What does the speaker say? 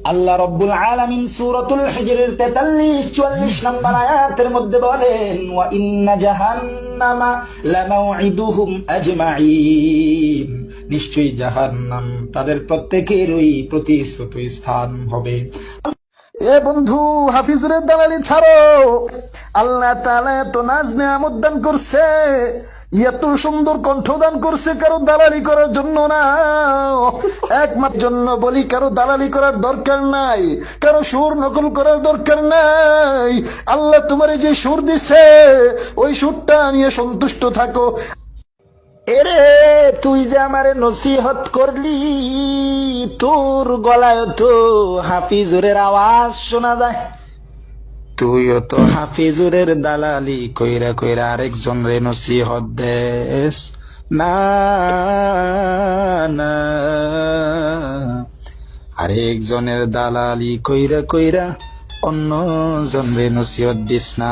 আল্লাহ রব্বুল আলামিন সূরাতুল হিজরের 43-44 নম্বর আয়াতের মধ্যে বলেন, ওয়া ইন্না জাহান্নামা লামাউইদুহুম আজমাইন, নিশ্চয়ই জাহান্নাম তাদের প্রত্যেকেরই প্রতিশ্রুত স্থান হবে। এ বন্ধু, হাফিজুরের দালালি ছাড়ো। আল্লাহ তাআলা এত নাজ নেয়ামত দান করছে, এত সুন্দর কণ্ঠ দান করছে, কারো দালালি করার জন্য না, একমাত্র জন্য বলি, কারো দালালি করার দরকার নাই, কারো সুর নকল করার দরকার নাই। আল্লাহ তোমারে যে সুর দিছে ওই সুরটা নিয়ে সন্তুষ্ট থাকো। এরে, তুই যে আমারে নসিহত করলি, তোর গলায় তো হাফিজুরের আওয়াজ শোনা যায়। তুইও তো হাফিজুরের দালালি কইরা কইরা আরেকজন রে নসিহত দেস। না না, আরেকজনের দালালি কইরা কইরা অন্য জন রে নসিহত দিস না।